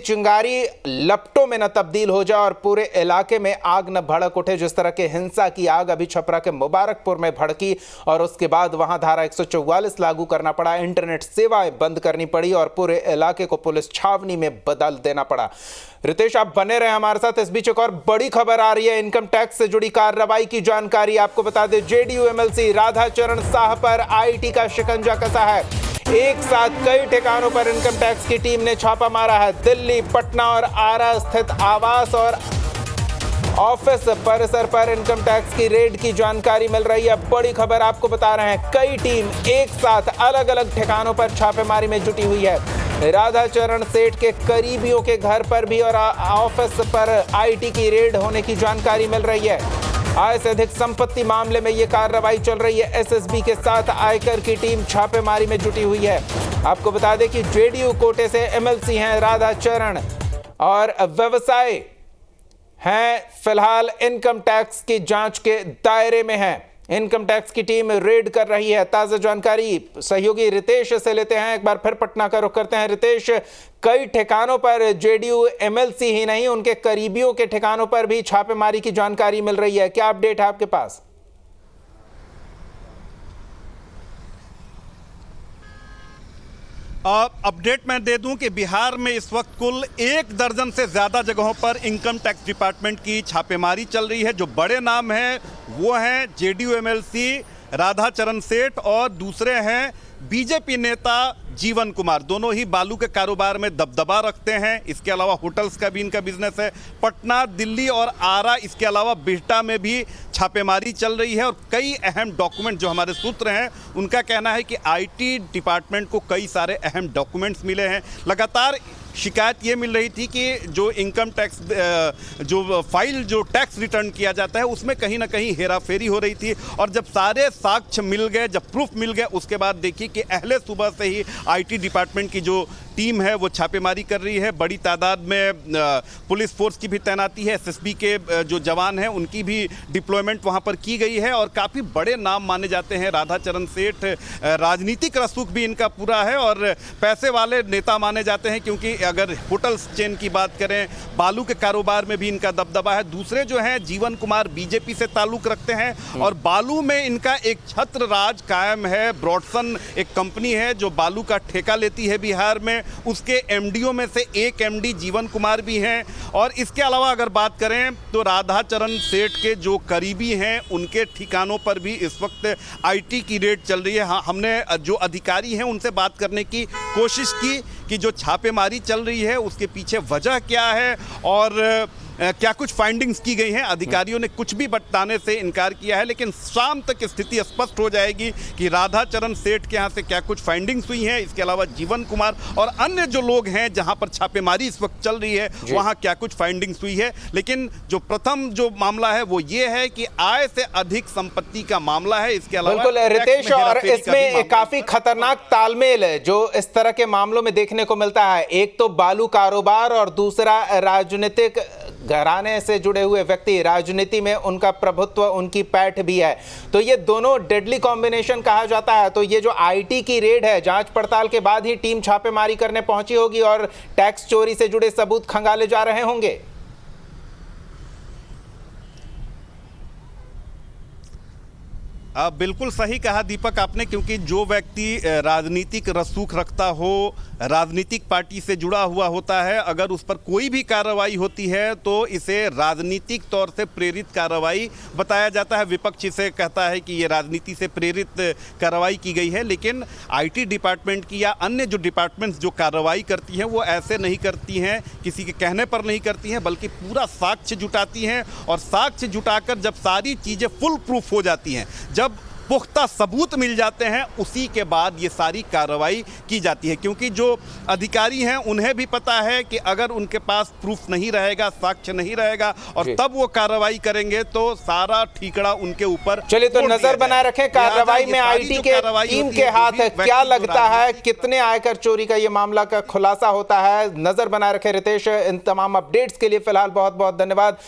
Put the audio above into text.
चिंगारी लपटों में न तब्दील हो जाए और पूरे इलाके में आग न भड़क उठे। जिस तरह के हिंसा की आग अभी छपरा के मुबारकपुर में भड़की और उसके बाद वहां धारा 144 लागू करना पड़ा, इंटरनेट सेवाएं बंद करनी पड़ी और पूरे इलाके को पुलिस छावनी में बदल देना पड़ा। रितेश, आप बने रहे हमारे साथ। इस बीच एक और बड़ी खबर आ रही है, इनकम टैक्स से जुड़ी कार्रवाई की जानकारी। आपको बता दें, जेडीयू एमएलसी राधाचरण साह पर आईटी का शिकंजा कसा है। एक साथ कई ठिकानों पर इनकम टैक्स की टीम ने छापा मारा है। दिल्ली, पटना और आरा स्थित आवास और ऑफिस परिसर पर इनकम टैक्स की रेड की जानकारी मिल रही है। बड़ी खबर आपको बता रहे हैं, कई टीम एक साथ अलग अलग ठिकानों पर छापेमारी में जुटी हुई है। राधाचरण सेठ के करीबियों के घर पर भी और ऑफिस पर आईटी की रेड होने की जानकारी मिल रही है। आय से अधिक संपत्ति मामले में यह कार्रवाई चल रही है। एसएसबी के साथ आयकर की टीम छापेमारी में जुटी हुई है। आपको बता दें कि जेडीयू कोटे से एमएलसी हैं राधाचरण और व्यवसाय हैं फिलहाल इनकम टैक्स की जांच के दायरे में हैं। इनकम टैक्स की टीम रेड कर रही है। ताजा जानकारी सहयोगी रितेश से लेते हैं। एक बार फिर पटना का रुख करते हैं। रितेश, कई ठिकानों पर जेडीयू एमएलसी ही नहीं, उनके करीबियों के ठिकानों पर भी छापेमारी की जानकारी मिल रही है। क्या अपडेट है आपके पास? अपडेट मैं दे दूं कि बिहार में इस वक्त कुल 1 दर्जन से ज़्यादा जगहों पर इनकम टैक्स डिपार्टमेंट की छापेमारी चल रही है। जो बड़े नाम हैं वो हैं जेडीयू एमएलसी राधाचरण सेठ और दूसरे हैं बीजेपी नेता जीवन कुमार। दोनों ही बालू के कारोबार में दबदबा रखते हैं। इसके अलावा होटल्स का भी इनका बिजनेस है। पटना, दिल्ली और आरा, इसके अलावा बिहटा में भी छापेमारी चल रही है और कई अहम डॉक्यूमेंट, जो हमारे सूत्र हैं उनका कहना है कि आईटी डिपार्टमेंट को कई सारे अहम डॉक्यूमेंट्स मिले हैं। लगातार शिकायत ये मिल रही थी कि जो इनकम टैक्स जो टैक्स रिटर्न किया जाता है उसमें कहीं ना कहीं हेराफेरी हो रही थी। और जब सारे साक्ष्य मिल गए, जब प्रूफ मिल गए, उसके बाद देखिए कि अहले सुबह से ही आईटी डिपार्टमेंट की जो टीम है वो छापेमारी कर रही है। बड़ी तादाद में पुलिस फोर्स की भी तैनाती है। एसएसबी के जो जवान हैं उनकी भी डिप्लॉयमेंट वहां पर की गई है और काफ़ी बड़े नाम माने जाते हैं। राधाचरण सेठ राजनीतिक रसूख भी इनका पूरा है और पैसे वाले नेता माने जाते हैं, क्योंकि अगर होटल्स चेन की बात करें, बालू के कारोबार में भी इनका दबदबा है। दूसरे जो हैं जीवन कुमार बीजेपी से ताल्लुक रखते हैं और बालू में इनका एक छत्र राज कायम है। ब्रॉडसन एक कंपनी है जो बालू का ठेका लेती है बिहार में, उसके एमडीओ में से एक एमडी जीवन कुमार भी हैं। और इसके अलावा अगर बात करें तो राधाचरण सेठ के जो करीबी हैं उनके ठिकानों पर भी इस वक्त आईटी की रेड चल रही है। हाँ, हमने जो अधिकारी हैं उनसे बात करने की कोशिश की कि जो छापेमारी चल रही है उसके पीछे वजह क्या है और क्या कुछ फाइंडिंग्स की गई हैं। अधिकारियों ने कुछ भी बताने से इनकार किया है, लेकिन शाम तक स्थिति स्पष्ट हो जाएगी कि राधाचरण सेठ के यहाँ से क्या कुछ फाइंडिंग्स हुई हैं। इसके अलावा जीवन कुमार और अन्य जो लोग हैं जहां पर छापेमारी इस वक्त चल रही है वहां क्या कुछ फाइंडिंग्स हुई है। लेकिन जो प्रथम जो मामला है वो ये है कि आय से अधिक संपत्ति का मामला है। इसके अलावा बिल्कुल रितेश, और इसमें काफी खतरनाक तालमेल है जो इस तरह के मामलों में देखने को मिलता है। एक तो बालू कारोबार और दूसरा राजनीतिक घराने से जुड़े हुए व्यक्ति, राजनीति में उनका प्रभुत्व, उनकी पैठ भी है। तो ये दोनों डेडली कॉम्बिनेशन कहा जाता है। तो ये जो आईटी की रेड है, जांच पड़ताल के बाद ही टीम छापेमारी करने पहुंची होगी और टैक्स चोरी से जुड़े सबूत खंगाले जा रहे होंगे। बिल्कुल सही कहा दीपक आपने, क्योंकि जो व्यक्ति राजनीतिक रसूख रखता हो, राजनीतिक पार्टी से जुड़ा हुआ होता है, अगर उस पर कोई भी कार्रवाई होती है तो इसे राजनीतिक तौर से प्रेरित कार्रवाई बताया जाता है। विपक्ष इसे कहता है कि ये राजनीति से प्रेरित कार्रवाई की गई है, लेकिन आईटी डिपार्टमेंट की या अन्य जो डिपार्टमेंट्स जो कार्रवाई करती हैं वो ऐसे नहीं करती हैं, किसी के कहने पर नहीं करती हैं, बल्कि पूरा साक्ष्य जुटाती हैं। और साक्ष्य जुटाकर जब सारी चीज़ें फुल प्रूफ हो जाती हैं, जब पुख्ता सबूत मिल जाते हैं, उसी के बाद ये सारी कार्रवाई की जाती है। क्योंकि जो अधिकारी हैं उन्हें भी पता है कि अगर उनके पास प्रूफ नहीं रहेगा, साक्ष्य नहीं रहेगा और तब वो कार्रवाई करेंगे तो सारा ठीकरा उनके ऊपर। चलिए, तो नजर बनाए रखें कार्रवाई में आईटी के टीम के हाथ है। क्या लगता है कितने आयकर चोरी का ये मामला का खुलासा होता है? नजर बनाए रखें रितेश। इन तमाम अपडेट्स के लिए फिलहाल बहुत बहुत धन्यवाद।